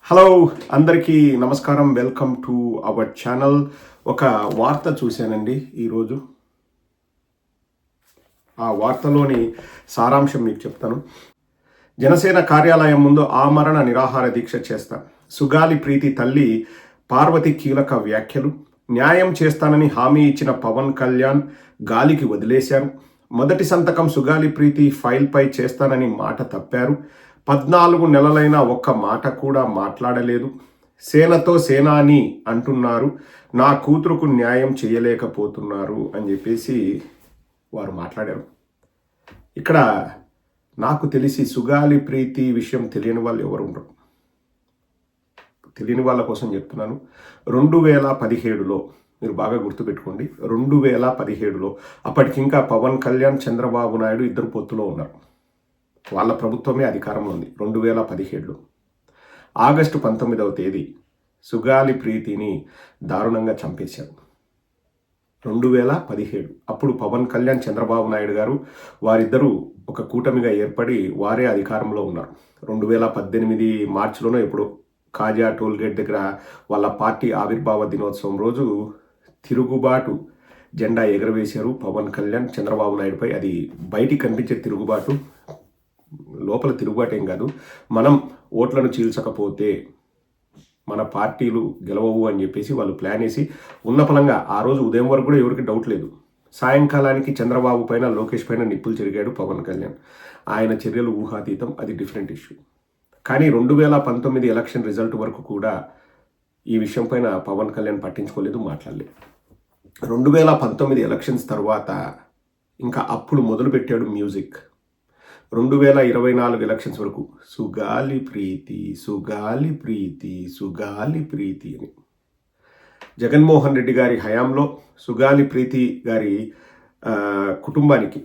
Hello అందరికీ నమస్కారం. Welcome to our channel. ఒక వార్త చూశానండి ఈరోజు. ఆ వార్తలోని సారాంశం మీకు చెప్తాను. జనసేన కార్యాలయం ముందు ఆమరణ నిరాహార దీక్ష చేస్తాం. సుగాలి ప్రీతి తల్లి పార్వతి కీలక వ్యాఖ్యలు. న్యాయం చేస్తానని హామీ ఇచ్చిన పవన్ కళ్యాణ్ గాలికి వదిలేశారు. మొదటి సంతకం సుగాలి ప్రీతి ఫైల్పై చేస్తానని మాట తప్పారు. 14 నెలలైనా ఒక్క మాట కూడా మాట్లాడలేదు. సేనతో సేనాని అంటున్నారు, నా కూతురుకు న్యాయం చేయలేకపోతున్నారు అని చెప్పేసి వారు మాట్లాడారు. ఇక్కడ నాకు తెలిసి సుగాలి ప్రీతి విషయం తెలియని వాళ్ళు ఎవరు ఉండరు. తెలియని వాళ్ళ కోసం చెప్తున్నాను. 2017లో మీరు బాగా గుర్తుపెట్టుకోండి. 2017లో అప్పటికింకా పవన్ కళ్యాణ్, చంద్రబాబు నాయుడు ఇద్దరు పొత్తులో ఉన్నారు. వాళ్ళ ప్రభుత్వమే అధికారంలో ఉంది. 2017లో ఆగస్టు 19వ తేదీ సుగాలి ప్రీతిని దారుణంగా చంపేశారు. 2017 అప్పుడు పవన్ కళ్యాణ్, చంద్రబాబు నాయుడు గారు వారిద్దరూ ఒక కూటమిగా ఏర్పడి వారే అధికారంలో ఉన్నారు. 2018 మార్చిలోనో ఎప్పుడు కాజా టోల్గేట్ దగ్గర వాళ్ళ పార్టీ ఆవిర్భావ దినోత్సవం రోజు తిరుగుబాటు జెండా ఎగరవేశారు పవన్ కళ్యాణ్, చంద్రబాబు నాయుడుపై. అది బయటికి కనిపించే తిరుగుబాటు, లోపల తిరుగుబాటు ఏం కాదు. మనం ఓట్లను చీల్చకపోతే మన పార్టీలు గెలవవు అని చెప్పేసి వాళ్ళు ప్లాన్ వేసి ఉన్న ఫలంగా ఆ రోజు ఉదయం వరకు కూడా ఎవరికి డౌట్ లేదు. సాయంకాలానికి చంద్రబాబు పైన, లోకేష్ పైన నిప్పులు చెరిగాడు పవన్ కళ్యాణ్. ఆయన చర్యలు ఊహాతీతం, అది డిఫరెంట్ ఇష్యూ. కానీ 2019 ఎలక్షన్ రిజల్ట్ వరకు కూడా ఈ విషయం పైన పవన్ కళ్యాణ్ పట్టించుకోలేదు, మాట్లాడలేదు. 2019 ఎలక్షన్స్ తర్వాత ఇంకా అప్పుడు మొదలుపెట్టాడు మ్యూజిక్. 2024 ఎలక్షన్స్ వరకు సుగాలి ప్రీతి, సుగాలి ప్రీతి, సుగాలి ప్రీతి అని. జగన్మోహన్ రెడ్డి గారి హయాంలో సుగాలి ప్రీతి గారి కుటుంబానికి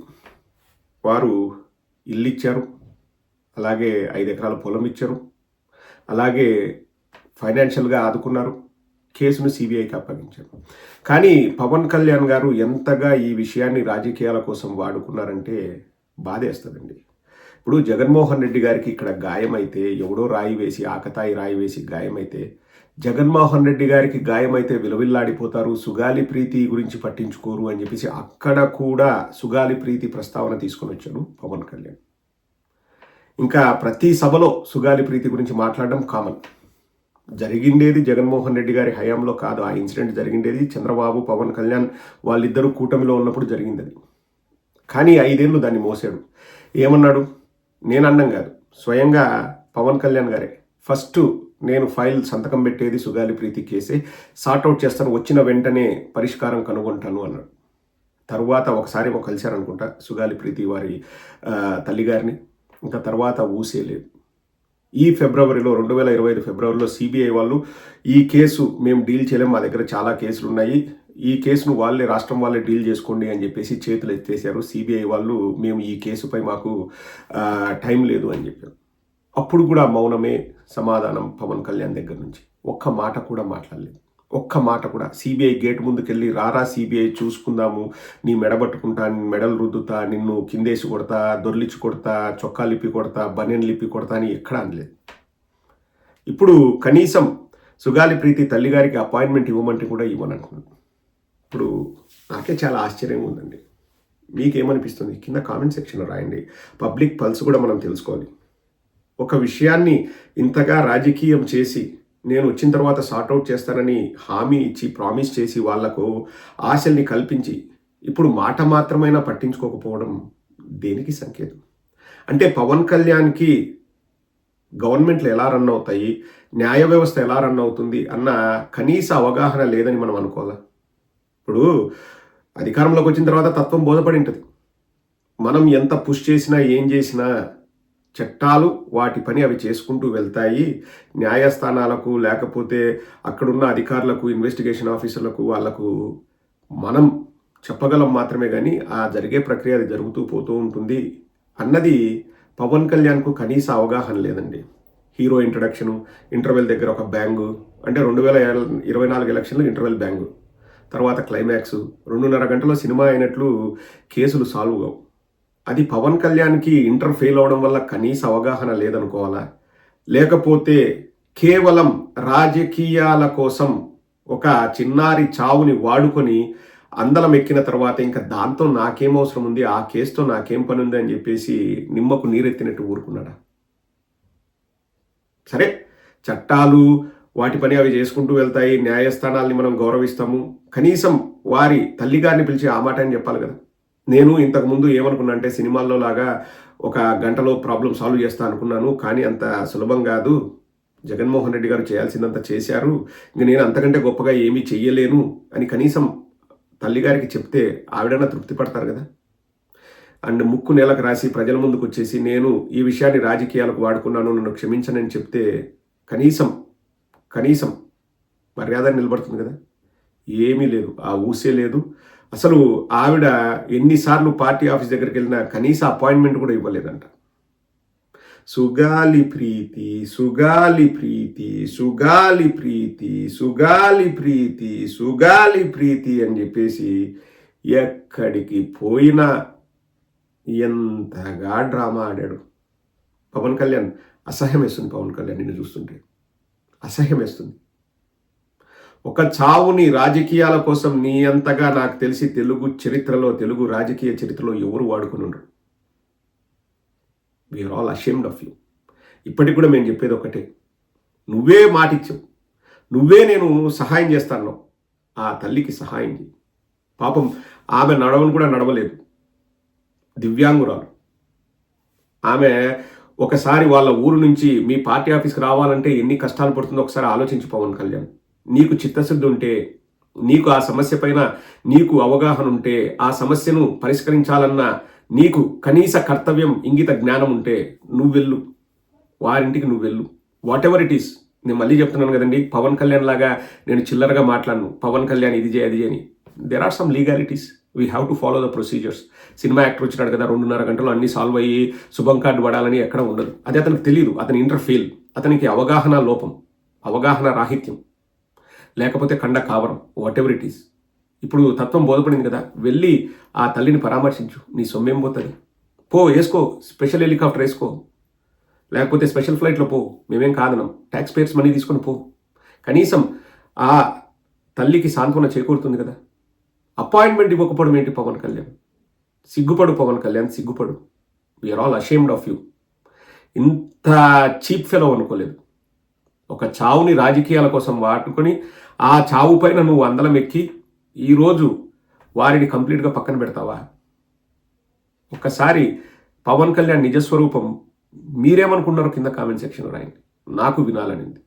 వారు ఇల్లు ఇచ్చారు, అలాగే 5 ఎకరాల పొలం ఇచ్చారు, అలాగే ఫైనాన్షియల్గా ఆదుకున్నారు. కేసును సిబిఐకి అప్పగించారు. కానీ పవన్ కళ్యాణ్ గారు ఎంతగా ఈ విషయాన్ని రాజకీయాల కోసం వాడుకున్నారంటే బాధేస్తుందండి. ఇప్పుడు జగన్మోహన్ రెడ్డి గారికి ఇక్కడ గాయమైతే, ఎవడో రాయి వేసి, ఆకతాయి రాయి వేసి గాయమైతే, జగన్మోహన్ రెడ్డి గారికి గాయమైతే విలవిల్లాడిపోతారు, సుగాలి ప్రీతి గురించి పట్టించుకోరు అని చెప్పేసి అక్కడ కూడా సుగాలి ప్రీతి ప్రస్తావన తీసుకొని వచ్చాడు పవన్ కళ్యాణ్. ఇంకా ప్రతి సభలో సుగాలి ప్రీతి గురించి మాట్లాడడం కామన్. జరిగిండేది జగన్మోహన్ రెడ్డి గారి హయాంలో కాదు. ఆ ఇన్సిడెంట్ జరిగిండేది చంద్రబాబు, పవన్ కళ్యాణ్ వాళ్ళిద్దరూ కూటమిలో ఉన్నప్పుడు జరిగింది అది. కానీ 5 ఏళ్ళు దాన్ని మోసాడు. ఏమన్నాడు? నేను అన్నం కాదు, స్వయంగా పవన్ కళ్యాణ్ గారే ఫస్ట్ నేను ఫైల్ సంతకం పెట్టేది సుగాలి ప్రీతి కేసే, సార్ట్అవుట్ చేస్తాను, వచ్చిన వెంటనే పరిష్కారం కనుగొంటాను అన్నాడు. తర్వాత ఒకసారి కలిశారనుకుంటా సుగాలి ప్రీతి వారి తల్లిగారిని. ఇంకా తర్వాత ఊసేలేదు. ఈ ఫిబ్రవరిలో 2025 ఫిబ్రవరిలో సిబిఐ వాళ్ళు ఈ కేసు మేము డీల్ చేయలేం, మా దగ్గర చాలా కేసులు ఉన్నాయి, ఈ కేసును వాళ్ళే, రాష్ట్రం వాళ్ళే డీల్ చేసుకోండి అని చెప్పేసి చేతులు ఎత్తేసారు. సిబిఐ వాళ్ళు మేము ఈ కేసుపై మాకు టైం లేదు అని చెప్పారు. అప్పుడు కూడా మౌనమే సమాధానం పవన్ కళ్యాణ్ దగ్గర నుంచి. ఒక్క మాట కూడా మాట్లాడలేదు, ఒక్క మాట కూడా. సిబిఐ గేట్ ముందుకెళ్ళి రారా సిబిఐ చూసుకుందాము, నీ మెడబట్టుకుంటా, మెడలు రుద్దుతా, నిన్ను కిందేసి కొడతా, దొర్లిచ్చి కొడతా, చొక్కా లిప్పి కొడతా, బనెన్ లిప్పి కొడతా అని ఎక్కడా అనలేదు. ఇప్పుడు కనీసం సుగాలి ప్రీతి తల్లిగారికి అపాయింట్మెంట్ ఇవ్వమంటే కూడా ఇవ్వనంటున్నాను. ఇప్పుడు నాకే చాలా ఆశ్చర్యంగా ఉందండి. మీకేమనిపిస్తుంది? కింద కామెంట్ సెక్షన్లో రాయండి. పబ్లిక్ పల్స్ కూడా మనం తెలుసుకోవాలి. ఒక విషయాన్ని ఇంతగా రాజకీయం చేసి, నేను వచ్చిన తర్వాత సార్ట్అవుట్ చేస్తానని హామీ ఇచ్చి, ప్రామిస్ చేసి, వాళ్లకు ఆశల్ని కల్పించి, ఇప్పుడు మాట మాత్రమైనా పట్టించుకోకపోవడం దేనికి సంకేతం? అంటే పవన్ కళ్యాణ్కి గవర్నమెంట్లు ఎలా రన్ అవుతాయి, న్యాయ వ్యవస్థ ఎలా రన్ అవుతుంది అన్న కనీస అవగాహన లేదని మనం అనుకోవాలా? ఇప్పుడు అధికారంలోకి వచ్చిన తర్వాత తత్వం బోధపడి ఉంటుంది. మనం ఎంత పుష్ చేసినా, ఏం చేసినా చట్టాలు వాటి పని అవి చేసుకుంటూ వెళ్తాయి. న్యాయస్థానాలకు, లేకపోతే అక్కడున్న అధికారులకు, ఇన్వెస్టిగేషన్ ఆఫీసర్లకు, వాళ్లకు మనం చెప్పగలం మాత్రమే, కానీ ఆ జరిగే ప్రక్రియ అది జరుగుతూ పోతూ ఉంటుంది అన్నది పవన్ కళ్యాణ్కు కనీస అవగాహన లేదండి. హీరో ఇంట్రడక్షను, ఇంటర్వెల్ దగ్గర ఒక బ్యాంగు, అంటే 2024 ఎలక్షన్లు ఇంటర్వెల్ బ్యాంగు, తర్వాత క్లైమాక్స్, 2.5 గంటల సినిమా అయినట్లు కేసులు సాల్వ్ కావు. అది పవన్ కళ్యాణ్కి ఇంటర్ ఫెయిల్ అవడం వల్ల కనీస అవగాహన లేదనుకోవాలా? లేకపోతే కేవలం రాజకీయాల కోసం ఒక చిన్నారి చావుని వాడుకొని అందలం ఎక్కిన తర్వాత ఇంకా దాంతో నాకేం అవసరం ఉంది, ఆ కేసుతో నాకేం పని ఉంది అని చెప్పేసి నిమ్మకు నీరెత్తినట్టు ఊరుకున్నాడా? సరే, చట్టాలు వాటి పని అవి చేసుకుంటూ వెళ్తాయి, న్యాయస్థానాల్ని మనం గౌరవిస్తాము. కనీసం వారి తల్లిగారిని పిలిచి ఆ మాట అని చెప్పాలి కదా. నేను ఇంతకుముందు ఏమనుకున్నా అంటే సినిమాల్లో లాగా ఒక గంటలో ప్రాబ్లం సాల్వ్ చేస్తా అనుకున్నాను, కానీ అంత సులభం కాదు. జగన్మోహన్ రెడ్డి గారు చేయాల్సిందంత చేశారు, ఇంక నేను అంతకంటే గొప్పగా ఏమీ చెయ్యలేను అని కనీసం తల్లిగారికి చెప్తే ఆవిడన్నా తృప్తి పడతారు కదా. అండ్ ముక్కు నేలకు రాసి ప్రజల ముందుకు వచ్చేసి నేను ఈ విషయాన్ని రాజకీయాలకు వాడుకున్నాను, నన్ను క్షమించనని చెప్తే కనీసం మర్యాద నిలబడుతుంది కదా. ఏమీ లేదు, ఆ ఊసే లేదు. అసలు ఆవిడ ఎన్నిసార్లు పార్టీ ఆఫీస్ దగ్గరికి వెళ్ళినా కనీస అపాయింట్మెంట్ కూడా ఇవ్వలేదంట. సుగాలి ప్రీతి సుగాలి ప్రీతి సుగాలి ప్రీతి సుగాలి ప్రీతి సుగాలి ప్రీతి అని చెప్పేసి ఎక్కడికి పోయినా ఎంతగా డ్రామా ఆడాడు పవన్ కళ్యాణ్. అసహ్యం వేస్తుంది పవన్ కళ్యాణ్ నిన్ను చూస్తుంటే, అసహ్యం వేస్తుంది. ఒక చావుని రాజకీయాల కోసం నీ అంతగా నాకు తెలిసి తెలుగు రాజకీయ చరిత్రలో ఎవరు వాడుకుని ఉండరు. We're all ashamed of you. ఇప్పటికి కూడా మేము చెప్పేది ఒకటే, నువ్వే మాటిచ్చావు, నువ్వే నేను సహాయం చేస్తాను, ఆ తల్లికి సహాయం చేయి. పాపం ఆమె నడవను కూడా నడవలేదు, దివ్యాంగురాలు. ఆమె ఒకసారి వాళ్ళ ఊరు నుంచి మీ పార్టీ ఆఫీస్కి రావాలంటే ఎన్ని కష్టాలు పడుతుందో ఒకసారి ఆలోచించి పవన్ కళ్యాణ్. నీకు చిత్తశుద్ధి ఉంటే, నీకు ఆ సమస్య పైన నీకు అవగాహన ఉంటే, ఆ సమస్యను పరిష్కరించాలన్న నీకు కనీస కర్తవ్యం ఇంగిత జ్ఞానం ఉంటే నువ్వు వెళ్ళు, వారింటికి నువ్వు వెళ్ళు. What ever it is. నేను మళ్ళీ చెప్తున్నాను కదండి, పవన్ కళ్యాణ్ లాగా నేను చిల్లరగా మాట్లాడను. పవన్ కళ్యాణ్ ఇది చేయి అది చేయని, there are some legalities, we have to follow the procedures. Cinema actor వచ్చినాడు కదా, 2.5 గంటలు అన్ని సాల్వ్ అయ్యి శుభం కార్డు పడాలని ఎక్కడ ఉండదు. అది అతనికి తెలియదు, అతని ఇంటర్ఫెయిల్, అతనికి అవగాహన లోపం, అవగాహన రాహిత్యం, లేకపోతే కండ కావరం, వాట్ ఎవర్ ఇట్ ఈస్. ఇప్పుడు తత్వం బోధపడింది కదా, వెళ్ళి ఆ తల్లిని పరామర్శించు. నీ సొమ్మేం పోతుంది, పో, వేసుకో, స్పెషల్ హెలికాప్టర్ వేసుకో, లేకపోతే స్పెషల్ ఫ్లైట్లో పో, మేమేం కాదనం, ట్యాక్స్ పేయర్స్ మనీ తీసుకొని పో. కనీసం ఆ తల్లికి సాంత్వన చేకూరుతుంది కదా. అపాయింట్మెంట్ ఇవ్వకపోవడం ఏంటి పవన్ కళ్యాణ్? సిగ్గుపడు పవన్ కళ్యాణ్, సిగ్గుపడు. We are all ashamed of you. ఇంత చీప్ ఫెలో అనుకోలేదు. ఒక చావుని రాజకీయాల కోసం వాడుకొని ఆ చావు పైన నువ్వు అందలం ఎక్కి ఈరోజు వారిని కంప్లీట్గా పక్కన పెడతావా? ఒక్కసారి పవన్ కళ్యాణ్ నిజస్వరూపం మీరేమనుకున్నారో కింద కామెంట్ సెక్షన్ రాయండి, నాకు వినాలనింది.